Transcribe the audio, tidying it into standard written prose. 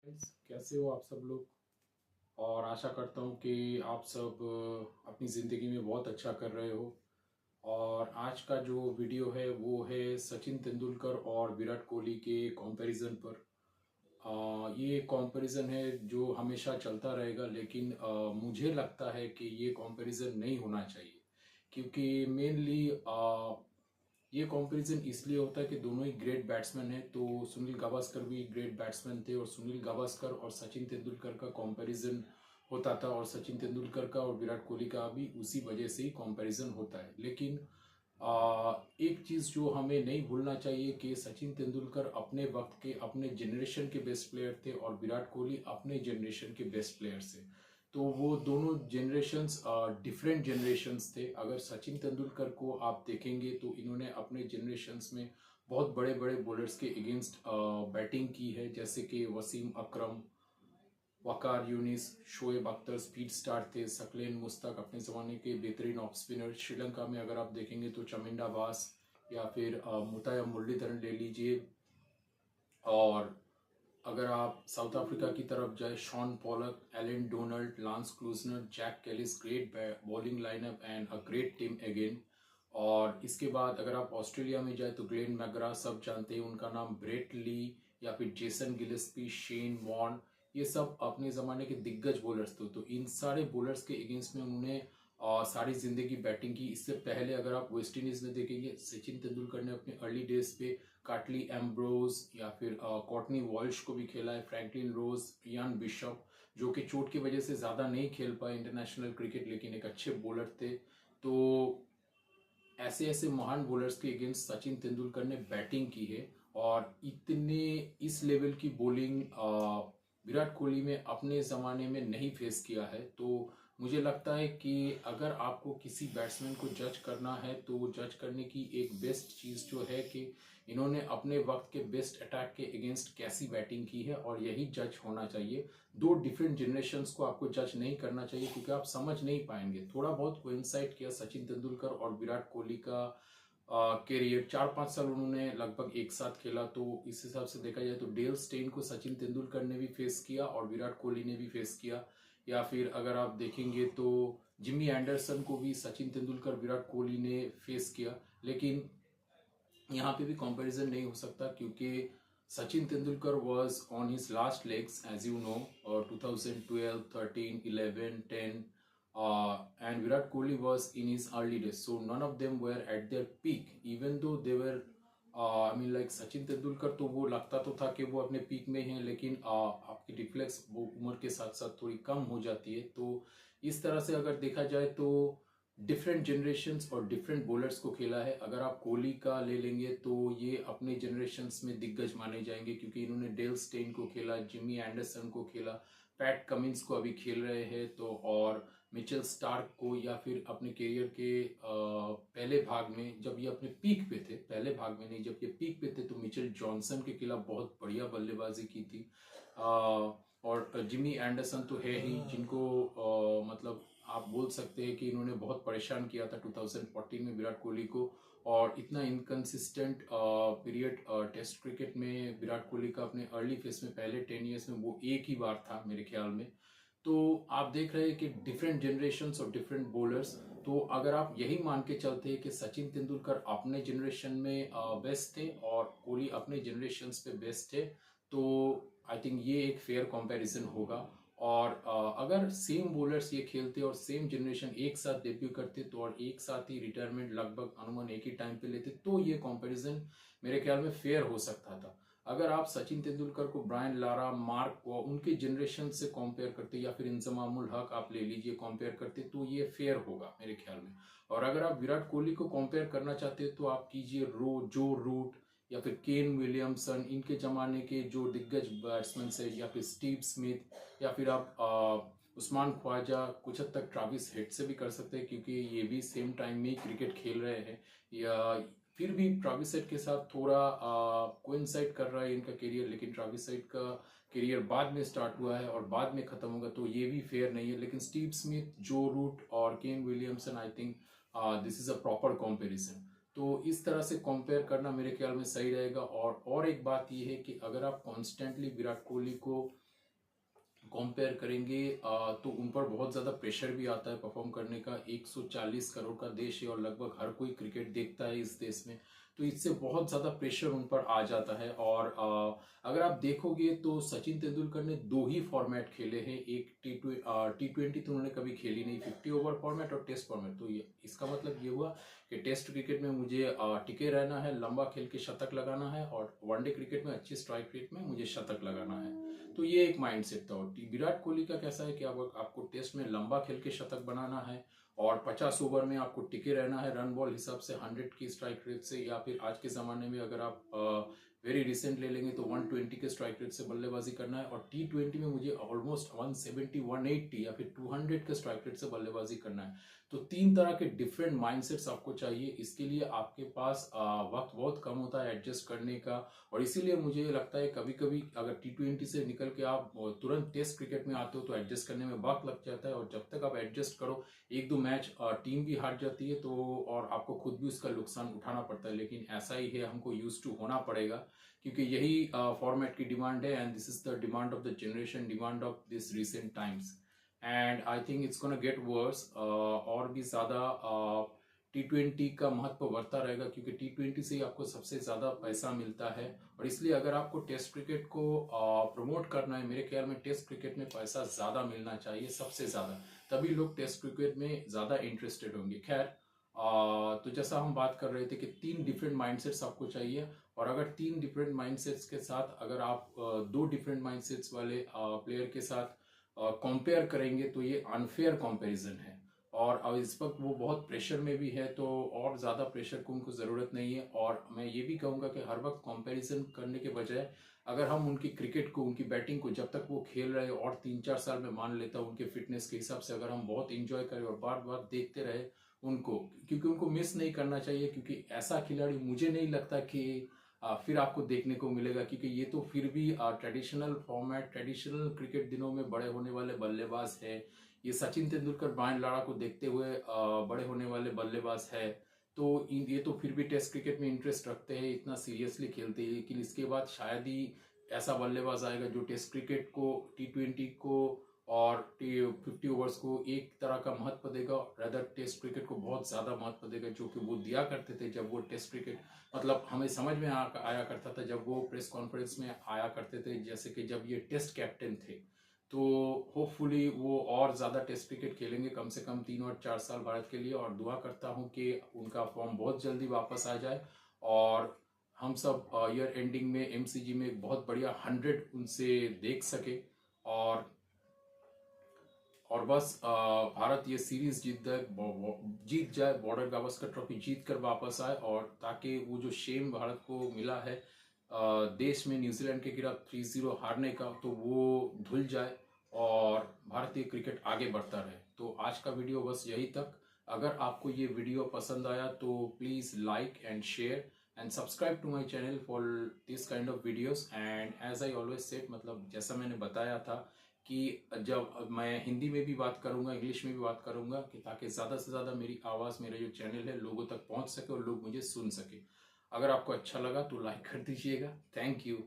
Guys, कैसे हो आप सब लोग। और आशा करता हूँ कि आप सब अपनी ज़िंदगी में बहुत अच्छा कर रहे हो। और आज का जो वीडियो है वो है सचिन तेंदुलकर और विराट कोहली के कंपैरिजन पर। ये कंपैरिजन है जो हमेशा चलता रहेगा, लेकिन मुझे लगता है कि ये कंपैरिजन नहीं होना चाहिए, क्योंकि मेनली ये कंपैरिजन इसलिए होता है कि दोनों ही ग्रेट बैट्समैन हैं। तो सुनील गावस्कर भी ग्रेट बैट्समैन थे, और सुनील गावस्कर और सचिन तेंदुलकर का कंपैरिजन होता था, और सचिन तेंदुलकर का और विराट कोहली का भी उसी वजह से ही कंपैरिजन होता है। लेकिन एक चीज़ जो हमें नहीं भूलना चाहिए कि सचिन तेंदुलकर अपने वक्त के, अपने जनरेशन के बेस्ट प्लेयर थे, और विराट कोहली अपने जनरेशन के बेस्ट प्लेयर थे। तो वो दोनों जनरेशन्स डिफरेंट जनरेशन्स थे। अगर सचिन तेंदुलकर को आप देखेंगे तो इन्होंने अपने जनरेशन्स में बहुत बड़े बड़े बॉलर्स के अगेंस्ट बैटिंग की है, जैसे कि वसीम अकरम, वकार यूनिस, शोएब अख्तर स्पीड स्टार थे, सकलेन मुश्ताक अपने ज़माने के बेहतरीन ऑफ स्पिनर। श्रीलंका में अगर आप देखेंगे तो चमिंडा बास या फिर मुताया मुरलीधरन ले लीजिए। और अगर आप साउथ अफ्रीका की तरफ जाए, Shaun Pollock, Allan Donald, Lance Klusener, Jacques Kallis, great bowling lineup and a great team again. और इसके बाद अगर आप ऑस्ट्रेलिया में जाए तो ग्लेन मैकग्रा, सब जानते हैं उनका नाम, ब्रेट ली या फिर जेसन गिलेस्पी, शेन वॉर्न, ये सब अपने ज़माने के दिग्गज बॉलर्स थे। तो इन सारे बॉलर्स के अगेंस्ट में उन्होंने सारी जिंदगी बैटिंग की। इससे पहले अगर आप वेस्ट इंडीज में देखेंगे, सचिन तेंदुलकर ने अपने अर्ली डेज पे काटली एम्ब्रोज या फिर कॉर्टनी वॉल्श को भी खेला है, फ्रैंकलिन रोज, इयान बिशप, जो कि चोट की वजह से ज़्यादा नहीं खेल पाए इंटरनेशनल क्रिकेट, लेकिन एक अच्छे बॉलर थे। तो ऐसे ऐसे महान बॉलर्स के अगेंस्ट सचिन तेंदुलकर ने बैटिंग की है, और इतने इस लेवल की बॉलिंग विराट कोहली में अपने ज़माने में नहीं फेस किया है। तो मुझे लगता है कि अगर आपको किसी बैट्समैन को जज करना है तो जज करने की एक बेस्ट चीज़ जो है कि इन्होंने अपने वक्त के बेस्ट अटैक के अगेंस्ट कैसी बैटिंग की है, और यही जज होना चाहिए। दो डिफरेंट जनरेशन्स को आपको जज नहीं करना चाहिए, क्योंकि आप समझ नहीं पाएंगे। थोड़ा बहुत कोइंसाइड किया सचिन तेंदुलकर और विराट कोहली का कैरियर, 4-5 साल उन्होंने लगभग एक साथ खेला। तो इस हिसाब से देखा जाए तो डेल स्टेन को सचिन तेंदुलकर ने भी फेस किया और विराट कोहली ने भी फेस किया। या फिर अगर आप देखेंगे तो जिमी एंडरसन को भी सचिन तेंदुलकर, विराट कोहली ने फेस किया। लेकिन यहाँ पे भी कंपैरिजन नहीं हो सकता, क्योंकि Sachin Tendulkar was on his last legs as you know, और 2012, 13, 11, 10, and Virat Kohli was in his early days. So none of them were at their peak, even though they were I mean like Sachin Tendulkar तो वो लगता तो था कि वो अपने peak में हैं, लेकिन आपकी रिफ्लेक्स वो उम्र के साथ साथ थोड़ी कम हो जाती है। तो इस तरह से अगर देखा जाए तो डिफरेंट जनरेशन्स और डिफरेंट बॉलर्स को खेला है। अगर आप कोहली का ले लेंगे तो ये अपने जनरेशन्स में दिग्गज माने जाएंगे, क्योंकि इन्होंने डेल स्टेन को खेला, जिमी एंडरसन को खेला, पैट कमिंस को अभी खेल रहे हैं, तो और मिचेल स्टार्क को, या फिर अपने करियर के पहले भाग में जब ये अपने पीक पे थे, पहले भाग में नहीं, जब ये पीक पे थे तो मिचेल जॉनसन के खिलाफ बहुत बढ़िया बल्लेबाजी की थी। और जिमी एंडरसन तो है ही, जिनको मतलब आप बोल सकते हैं कि इन्होंने बहुत परेशान किया था 2014 में विराट कोहली को। और इतना इनकंसिस्टेंट पीरियड टेस्ट क्रिकेट में विराट कोहली का अपने अर्ली फेस में, पहले 10 ईयर्स में वो एक ही बार था मेरे ख्याल में। तो आप देख रहे हैं कि डिफरेंट जनरेशन्स और डिफरेंट बॉलर्स। तो अगर आप यही मान के चलते हैं कि सचिन तेंदुलकर अपने जनरेशन में बेस्ट थे और कोहली अपने जनरेशन पे बेस्ट थे, तो आई थिंक ये एक फेयर कंपैरिजन होगा। और अगर सेम बॉलर्स ये खेलते और सेम जनरेशन एक साथ डेब्यू करते तो, और एक साथ ही रिटायरमेंट लगभग अनुमान एक ही टाइम पे लेते, तो ये कंपैरिजन मेरे ख्याल में फेयर हो सकता था। अगर आप सचिन तेंदुलकर को ब्रायन लारा, मार्क को उनके जनरेशन से कंपेयर करते, या फिर इंजमामुल हक आप ले लीजिए कंपेयर करते, तो ये फेयर होगा मेरे ख्याल में। और अगर आप विराट कोहली को कंपेयर करना चाहते हैं तो आप कीजिए जो रूट या फिर केन विलियमसन, इनके जमाने के जो दिग्गज बैट्समैन है, या फिर स्टीव स्मिथ, या फिर आप उस्मान ख्वाजा, कुछ हद तक ट्राविस हेड से भी कर सकते हैं, क्योंकि ये भी सेम टाइम में ही क्रिकेट खेल रहे हैं। या फिर भी ट्राविस हेड के साथ थोड़ा कोइंसाइड कर रहा है इनका करियर, लेकिन ट्राविस हेड का करियर बाद में स्टार्ट हुआ है और बाद में खत्म होगा, तो ये भी फेयर नहीं है। लेकिन स्टीव स्मिथ, जो रूट और Kane Williamson, I think this is a proper comparison. तो इस तरह से कंपेयर करना मेरे ख्याल में सही रहेगा। और एक बात यह है कि अगर आप कॉन्स्टेंटली विराट कोहली को कंपेयर करेंगे तो उन पर बहुत ज़्यादा प्रेशर भी आता है परफॉर्म करने का। 140 करोड़ का देश है और लगभग हर कोई क्रिकेट देखता है इस देश में, तो इससे बहुत ज़्यादा प्रेशर उन पर आ जाता है। और अगर आप देखोगे तो सचिन तेंदुलकर ने 2 ही फॉर्मेट खेले हैं। एक T20 तो उन्होंने कभी खेली नहीं, 50 ओवर फॉर्मेट और टेस्ट फॉर्मेट। तो ये इसका मतलब ये हुआ कि टेस्ट क्रिकेट में मुझे टिके रहना है, लंबा खेल के शतक लगाना है, और वनडे क्रिकेट में अच्छी स्ट्राइक रेट में मुझे शतक लगाना है। तो ये एक माइंडसेट था। और विराट कोहली का कैसा है कि आपको टेस्ट में लंबा खेल के शतक बनाना है और 50 ओवर में आपको टिके रहना है रन बॉल हिसाब से 100 की स्ट्राइक रेट से, या फिर आज के ज़माने में अगर आप वेरी रिसेंट ले लेंगे तो 120 के स्ट्राइक रेट से बल्लेबाजी करना है। और T20 में मुझे ऑलमोस्ट 170, 180 या फिर 200 के स्ट्राइक रेट से बल्लेबाजी करना है। तो 3 तरह के डिफरेंट माइंडसेट्स आपको चाहिए। इसके लिए आपके पास वक्त बहुत कम होता है एडजस्ट करने का, और इसीलिए मुझे लगता है कभी कभी अगर T20 से निकल के आप तुरंत टेस्ट क्रिकेट में आते हो तो एडजस्ट करने में वक्त लग जाता है। और जब तक आप एडजस्ट करो, 1-2 मैच टीम भी हार जाती है तो, और आपको खुद भी उसका नुकसान उठाना पड़ता है। लेकिन ऐसा ही है, हमको यूज टू होना पड़ेगा, क्योंकि यही फॉर्मेट की डिमांड है, and this is the demand of the generation, demand of this recent times. And I think it's gonna get worse, और भी ज़्यादा T20 का महत्व बढ़ता रहेगा, क्योंकि T20 से ही आपको सबसे ज़्यादा पैसा मिलता है। और इसलिए अगर आपको टेस्ट क्रिकेट को प्रमोट करना है, मेरे ख्याल में टेस्ट क्रिकेट में पैसा ज़्यादा मिलना चाहिए, सबसे ज़्यादा, तभी लोग टेस्ट क्रिकेट में ज़्यादा इंटरेस्टेड होंगे। खैर, तो जैसा हम बात कर रहे थे कि 3 डिफरेंट माइंडसेट्स आपको चाहिए, और अगर 3 डिफरेंट माइंडसेट्स के साथ अगर आप 2 डिफरेंट माइंडसेट्स वाले प्लेयर के साथ कंपेयर करेंगे तो ये अनफेयर कंपैरिजन है। और अब इस वक्त वो बहुत प्रेशर में भी है, तो और ज़्यादा प्रेशर को उनको ज़रूरत नहीं है। और मैं ये भी कहूँगा कि हर वक्त कंपैरिजन करने के बजाय अगर हम उनकी क्रिकेट को, उनकी बैटिंग को, जब तक वो खेल रहे और 3-4 साल में मान लेता हूँ उनके फिटनेस के हिसाब से, अगर हम बहुत इंजॉय करें और बार बार देखते रहे उनको, क्योंकि उनको मिस नहीं करना चाहिए, क्योंकि ऐसा खिलाड़ी मुझे नहीं लगता कि फिर आपको देखने को मिलेगा, क्योंकि ये तो फिर भी ट्रेडिशनल फॉर्मेट, ट्रेडिशनल क्रिकेट दिनों में बड़े होने वाले बल्लेबाज है। ये सचिन तेंदुलकर, ब्रायन लारा को देखते हुए बड़े होने वाले बल्लेबाज है। तो ये तो फिर भी टेस्ट क्रिकेट में इंटरेस्ट रखते हैं, इतना सीरियसली खेलते हैं। लेकिन इसके बाद शायद ही ऐसा बल्लेबाज आएगा जो टेस्ट क्रिकेट को, T20 को और 50 ओवर्स को एक तरह का महत्व देगा, रदर टेस्ट क्रिकेट को बहुत ज़्यादा महत्व देगा, जो कि वो दिया करते थे जब वो टेस्ट क्रिकेट, मतलब हमें समझ में आया करता था जब वो प्रेस कॉन्फ्रेंस में आया करते थे, जैसे कि जब ये टेस्ट कैप्टन थे। तो होपफुली वो और ज़्यादा टेस्ट क्रिकेट खेलेंगे, कम से कम 3 और 4 साल भारत के लिए। और दुआ करता हूँ कि उनका फॉर्म बहुत जल्दी वापस आ जाए, और हम सब ईयर एंडिंग में MCG में एक बहुत बढ़िया 100 उनसे देख सके। और बस भारत ये सीरीज जीत जाए, बॉर्डर गावस्कर ट्रॉफी जीत कर वापस आए, और ताकि वो जो शेम भारत को मिला है देश में न्यूजीलैंड के खिलाफ 3-0 हारने का, तो वो धुल जाए और भारतीय क्रिकेट आगे बढ़ता रहे। तो आज का वीडियो बस यही तक। अगर आपको ये वीडियो पसंद आया तो please like and share and subscribe to my channel for this kind of videos. And as I always said, मतलब जैसा मैंने बताया था कि जब मैं हिंदी में भी बात करूंगा, इंग्लिश में भी बात करूंगा, कि ताकि ज़्यादा से ज़्यादा मेरी आवाज़, मेरा जो चैनल है, लोगों तक पहुंच सके और लोग मुझे सुन सके। अगर आपको अच्छा लगा तो लाइक कर दीजिएगा। Thank you.